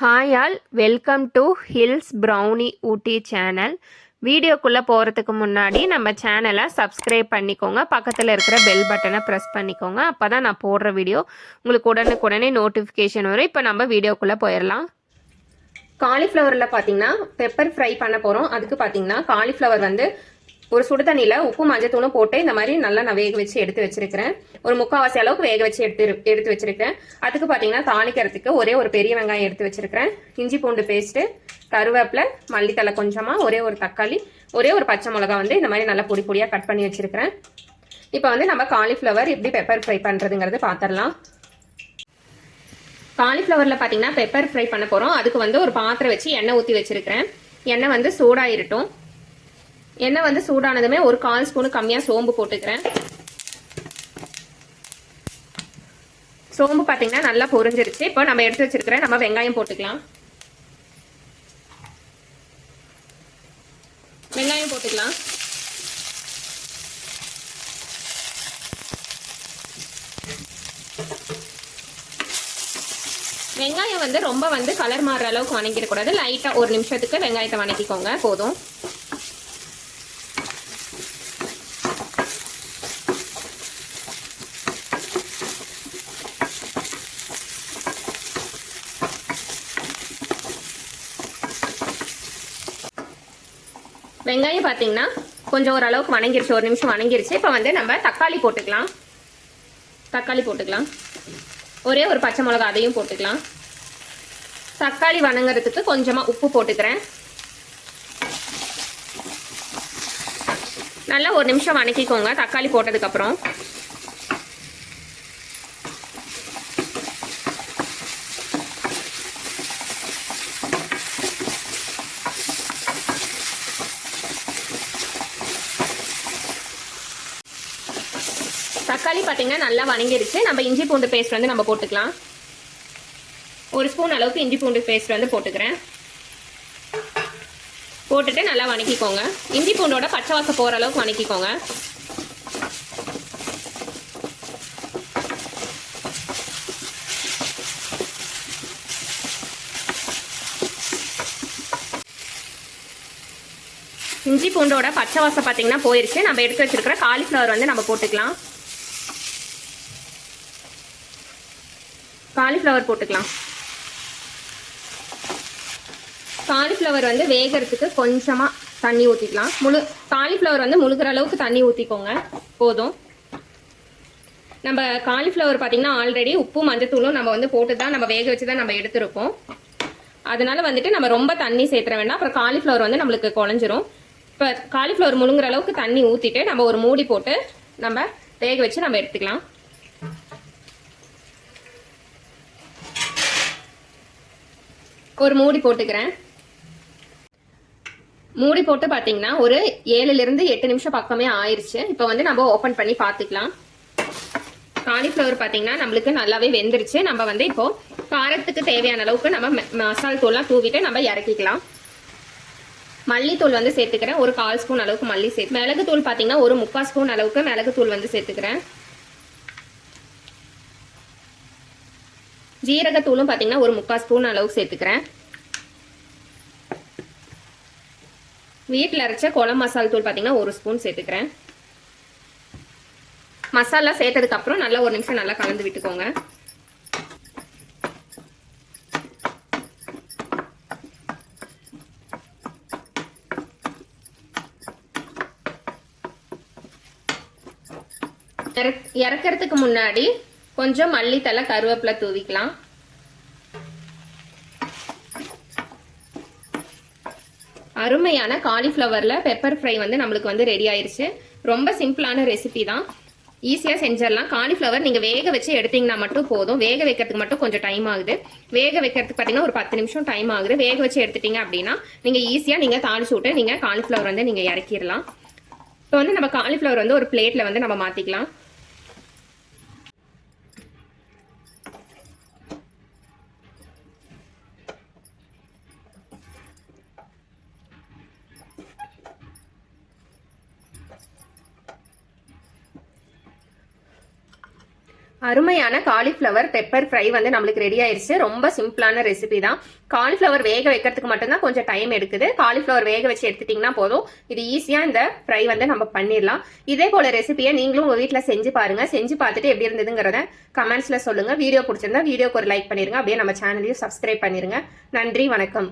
Hi all, welcome to hills brownie Ooty channel. வீடியோக்குள்ளே போகிறதுக்கு முன்னாடி நம்ம சேனலை சப்ஸ்கிரைப் பண்ணிக்கோங்க. பக்கத்தில் இருக்கிற பெல் பட்டனை ப்ரெஸ் பண்ணிக்கோங்க. அப்போ தான் நான் போடுற வீடியோ உங்களுக்கு உடனுக்குடனே நோட்டிஃபிகேஷன் வரும். இப்போ நம்ம வீடியோக்குள்ளே போயிடலாம். காலிஃப்ளவரில் பார்த்தீங்கன்னா பெப்பர் ஃப்ரை பண்ண போகிறோம். அதுக்கு பார்த்தீங்கன்னா காலிஃப்ளவர் வந்து ஒரு சுடு தண்ணியில் உப்பு மஞ்சத்தூளும் போட்டு இந்த மாதிரி நல்லா நான் வேக வச்சு எடுத்து வச்சிருக்கிறேன். ஒரு 3/4 அளவுக்கு வேக வச்சு எடுத்து வச்சிருக்கேன். அதுக்கு பார்த்தீங்கன்னா தாளிக்கிறதுக்கு ஒரே ஒரு பெரிய வெங்காயம் எடுத்து வச்சிருக்கிறேன். இஞ்சி பூண்டு பேஸ்ட்டு, கருவேப்பிலை, மல்லித்தலை கொஞ்சமாக, ஒரே ஒரு தக்காளி, ஒரே ஒரு பச்சை மிளகா வந்து இந்த மாதிரி நல்லா பொடி பொடியாக கட் பண்ணி வச்சிருக்கிறேன். இப்போ வந்து நம்ம காலிஃப்ளவர் எப்படி பெப்பர் ஃப்ரை பண்ணுறதுங்கிறது பார்த்துடலாம். காலிஃப்ளவரில் பார்த்தீங்கன்னா பெப்பர் ஃப்ரை பண்ண போகிறோம். அதுக்கு வந்து ஒரு பாத்திரம் வச்சு எண்ணெய் ஊற்றி வச்சிருக்கிறேன். எண்ணெய் வந்து சூடாயிருட்டும். எண்ணெய் வந்து சூடானதுமே ஒரு 1/4 ஸ்பூன் கம்மியாக சோம்பு போட்டுக்கிறேன். சோம்பு பார்த்தீங்கன்னா நல்லா பொரிஞ்சிருச்சு. இப்போ நம்ம எடுத்து வச்சிருக்கிற நம்ம வெங்காயம் போட்டுக்கலாம். வெங்காயம் போட்டுக்கலாம். வெங்காயம் வந்து ரொம்ப வந்து கலர் மாறுற அளவுக்கு வணங்கிடக்கூடாது. லைட்டாக ஒரு நிமிஷத்துக்கு வெங்காயத்தை வணக்கிக்கோங்க, போதும். வெங்காயம் பார்த்தீங்கன்னா கொஞ்சம் ஓரளவுக்கு வணங்கிருச்சு, ஒரு நிமிஷம் வணங்கிருச்சு. இப்போ வந்து நம்ம தக்காளி போட்டுக்கலாம். ஒரே ஒரு பச்சை மிளகா அதையும் போட்டுக்கலாம். தக்காளி வணங்குறதுக்கு கொஞ்சமாக உப்பு போட்டுக்கிறேன். நல்லா ஒரு நிமிஷம் வணக்கிக்கோங்க தக்காளி போட்டதுக்கப்புறம். தக்காளி பார்த்தீங்கன்னா நல்லா வணங்கிருச்சு. நம்ம இஞ்சி பூண்டு பேஸ்ட் வந்து நம்ம போட்டுக்கலாம். ஒரு ஸ்பூன் அளவுக்கு இஞ்சி பூண்டு பேஸ்ட் வந்து போட்டுக்கிறேன். போட்டுட்டு நல்லா வணக்கிக்கோங்க. இஞ்சி பூண்டோட பச்சை வாசம் போகிற அளவுக்கு வணக்கிக்கோங்க. இஞ்சி பூண்டோட பச்சை வாசம் பார்த்தீங்கன்னா போயிருச்சு. நம்ம எடுத்து வச்சிருக்கிற காலிஃப்ளவர் வந்து நம்ம போட்டுக்கலாம். காலிஃப்ளவர் போட்டுக்கலாம். காலிஃப்ளவர் வந்து வேகிறதுக்கு கொஞ்சமாக தண்ணி ஊற்றிக்கலாம். காலிஃப்ளவர் வந்து முழுகிற அளவுக்கு தண்ணி ஊற்றிக்கோங்க, போதும். நம்ம காலிஃப்ளவர் பார்த்தீங்கன்னா ஆல்ரெடி உப்பு மஞ்சத்தூளும் நம்ம வந்து போட்டு தான் நம்ம வேக வச்சு தான் நம்ம எடுத்துருப்போம். அதனால வந்துட்டு நம்ம ரொம்ப தண்ணி சேர்த்துற வேண்டாம். அப்புறம் காலிஃப்ளவர் வந்து நம்மளுக்கு குழஞ்சிரும். இப்போ காலிஃப்ளவர் முழுங்குற அளவுக்கு தண்ணி ஊற்றிட்டு நம்ம ஒரு மூடி போட்டு நம்ம வேக வச்சு நம்ம எடுத்துக்கலாம். ஒரு மூடி போட்டுக்கிறேன். மூடி போட்டு பார்த்தீங்கன்னா ஒரு 7லிருந்து 8 நிமிஷம் பக்கமே ஆயிடுச்சு. இப்போ வந்து நம்ம ஓப்பன் பண்ணி பார்த்துக்கலாம். காலிஃப்ளவர் பார்த்தீங்கன்னா நம்மளுக்கு நல்லாவே வெந்துருச்சு. நம்ம வந்து இப்போ காரத்துக்கு தேவையான அளவுக்கு நம்ம மசாலா தூள்லாம் தூவிட்டு நம்ம இறக்கிக்கலாம். மல்லித்தூள் வந்து சேர்த்துக்கிறேன். ஒரு 1/4 ஸ்பூன் அளவுக்கு மல்லி சேர்த்து. மிளகுத்தூள் பார்த்தீங்கன்னா ஒரு 3/4 ஸ்பூன் அளவுக்கு மிளகுத்தூள் வந்து சேர்த்துக்கிறேன். ஜீரகத்தூளும் பார்த்தீங்கன்னா ஒரு 3/4 ஸ்பூன் அளவுக்கு சேர்த்துக்கிறேன். வீட்டில் அரைச்ச குழம்பு மசாலா தூள் பார்த்தீங்கன்னா ஒரு ஸ்பூன் சேர்த்துக்கிறேன். மசாலா சேர்த்ததுக்கு அப்புறம் நல்லா ஒரு நிமிஷம் நல்லா கலந்து விட்டுக்கோங்க. இறக்கிறதுக்கு முன்னாடி கொஞ்சம் மல்லித்தலை, கருவேப்பிலை தூவிக்கலாம். அருமையான காலிஃப்ளவரில் பெப்பர் ஃப்ரை வந்து நம்மளுக்கு வந்து ரெடி ஆயிடுச்சு. ரொம்ப சிம்பிளான ரெசிபி தான், ஈஸியாக செஞ்சிடலாம். காலிஃப்ளவர் நீங்கள் வேக வச்சு எடுத்தீங்கன்னா மட்டும் போதும். வேக வைக்கிறதுக்கு மட்டும் கொஞ்சம் டைம் ஆகுது. வேக வைக்கிறதுக்கு பார்த்தீங்கன்னா ஒரு 10 நிமிஷம் டைம் ஆகுது. வேக வச்சு எடுத்துட்டீங்க அப்படின்னா நீங்கள் ஈஸியாக நீங்கள் தாளிச்சு விட்டு நீங்கள் காலிஃப்ளவர் வந்து நீங்கள் இறக்கிடலாம். இப்போ வந்து நம்ம காலிஃப்ளவர் வந்து ஒரு பிளேட்டில் வந்து நம்ம மாற்றிக்கலாம். அருமையான காலிஃப்ளவர் பெப்பர் ஃப்ரை வந்து நம்மளுக்கு ரெடி ஆயிருச்சு. ரொம்ப சிம்பிளான ரெசிபி தான். காலிஃப்ளவர் வேக வைக்கிறதுக்கு மட்டும்தான் கொஞ்சம் டைம் எடுக்குது. காலிஃப்ளவர் வேக வச்சு எடுத்துட்டீங்கன்னா போதும். இது ஈஸியா இந்த ஃப்ரை வந்து நம்ம பண்ணிடலாம். இதே போல ரெசிபியை நீங்களும் உங்க வீட்டுல செஞ்சு பாருங்க. செஞ்சு பார்த்துட்டு எப்படி இருந்ததுங்கிறத கமெண்ட்ஸ்ல சொல்லுங்க. வீடியோ பிடிச்சிருந்தா வீடியோக்கு ஒரு லைக் பண்ணிருங்க. அப்படியே நம்ம சேனலையும் சப்ஸ்கிரைப் பண்ணிருங்க. நன்றி, வணக்கம்.